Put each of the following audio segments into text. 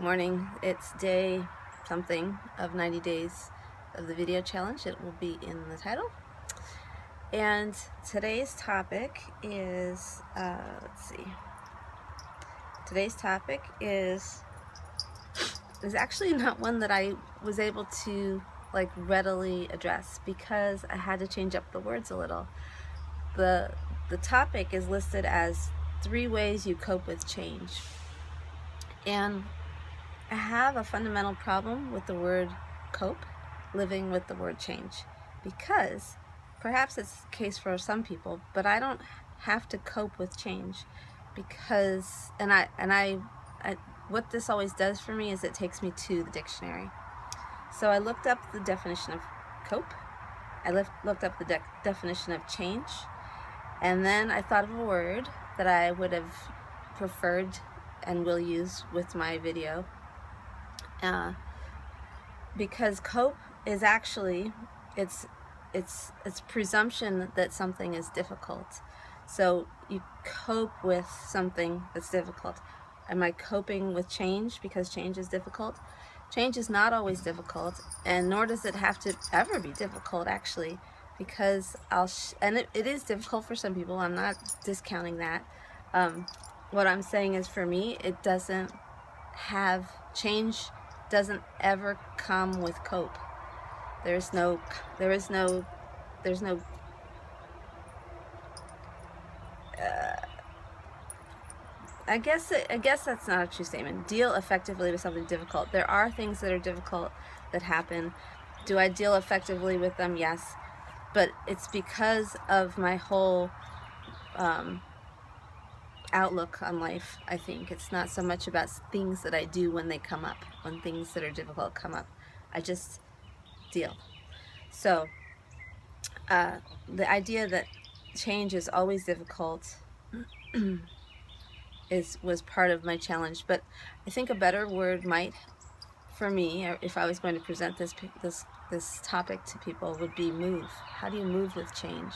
Morning. It's day something of 90 days of the video challenge. It will be in the title. And today's topic is, Today's topic is actually not one that I was able to readily address because I had to change up the words a little. The topic is listed as 3 ways you cope with change. And I have a fundamental problem with the word cope, living with the word change, because perhaps it's the case for some people, but I don't have to cope with change because, what this always does for me is it takes me to the dictionary. So I looked up the definition of cope, I looked up the definition of change, and then I thought of a word that I would have preferred and will use with my video. Because cope is actually, it's presumption that something is difficult. So you cope with something that's difficult. Am I coping with change because change is difficult? Change is not always difficult, and nor does it have to ever be difficult, actually, because it is difficult for some people. I'm not discounting that. What I'm saying is, for me, it doesn't have change. Doesn't ever come with cope. There's no I guess that's not a true statement. Deal effectively with something difficult. There are things that are difficult that happen. Do I deal effectively with them? Yes, but it's because of my whole outlook on life. I think it's not so much about things that I do when they come up, when things that are difficult come up. I just deal. So the idea that change is always difficult was part of my challenge. But I think a better word might, for me, if I was going to present this topic to people, would be move. How do you move with change?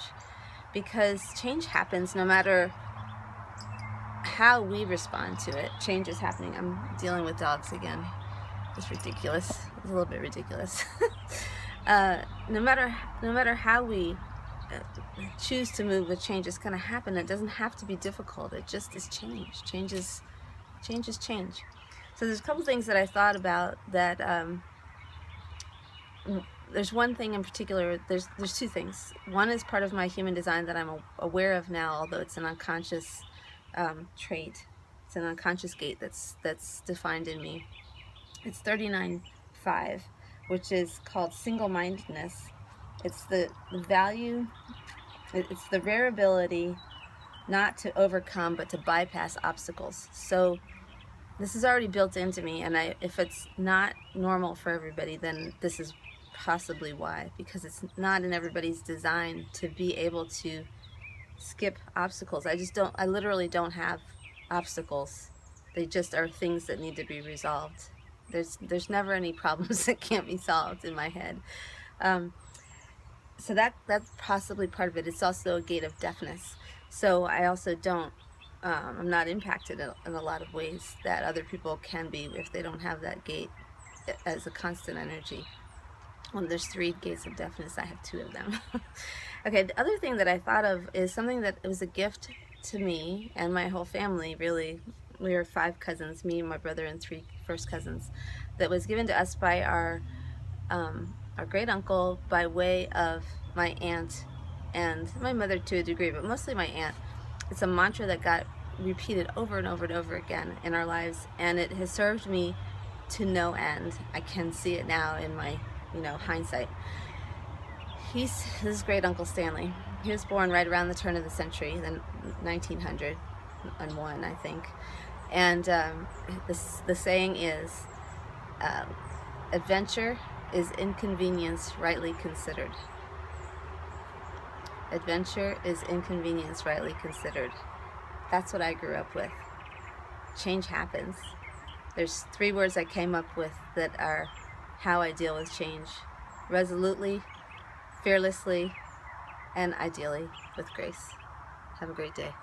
Because change happens no matter how we respond to it. Change is happening. I'm dealing with dogs again. It's ridiculous. It's a little bit ridiculous. No matter how we choose to move with change, it's going to happen. It doesn't have to be difficult. It just is change. Change is change. So there's a couple things that I thought about that. There's one thing in particular. There's 2 things. One is part of my human design that I'm aware of now, although it's an unconscious trait. It's an unconscious gate that's defined in me. It's 39.5, which is called single-mindedness. It's the value, it's the rare ability not to overcome but to bypass obstacles. So this is already built into me, and if it's not normal for everybody, then this is possibly why, because it's not in everybody's design to be able to skip obstacles. I literally don't have obstacles. They just are things that need to be resolved. There's never any problems that can't be solved in my head. So that's possibly part of it. It's also a gate of deafness. So I also don't, I'm not impacted in a lot of ways that other people can be if they don't have that gate as a constant energy. Well, there's 3 gates of deafness. I have 2 of them. Okay, the other thing that I thought of is something that was a gift to me and my whole family, really. We were 5 cousins, me, my brother, and 3 first cousins, that was given to us by our great uncle by way of my aunt and my mother to a degree, but mostly my aunt. It's a mantra that got repeated over and over and over again in our lives, and it has served me to no end. I can see it now in my hindsight. His great uncle Stanley. He was born right around the turn of the century, then 1901, I think. And the saying is, adventure is inconvenience rightly considered. Adventure is inconvenience rightly considered. That's what I grew up with. Change happens. There's 3 words I came up with that are how I deal with change: resolutely, fearlessly, and ideally with grace. Have a great day.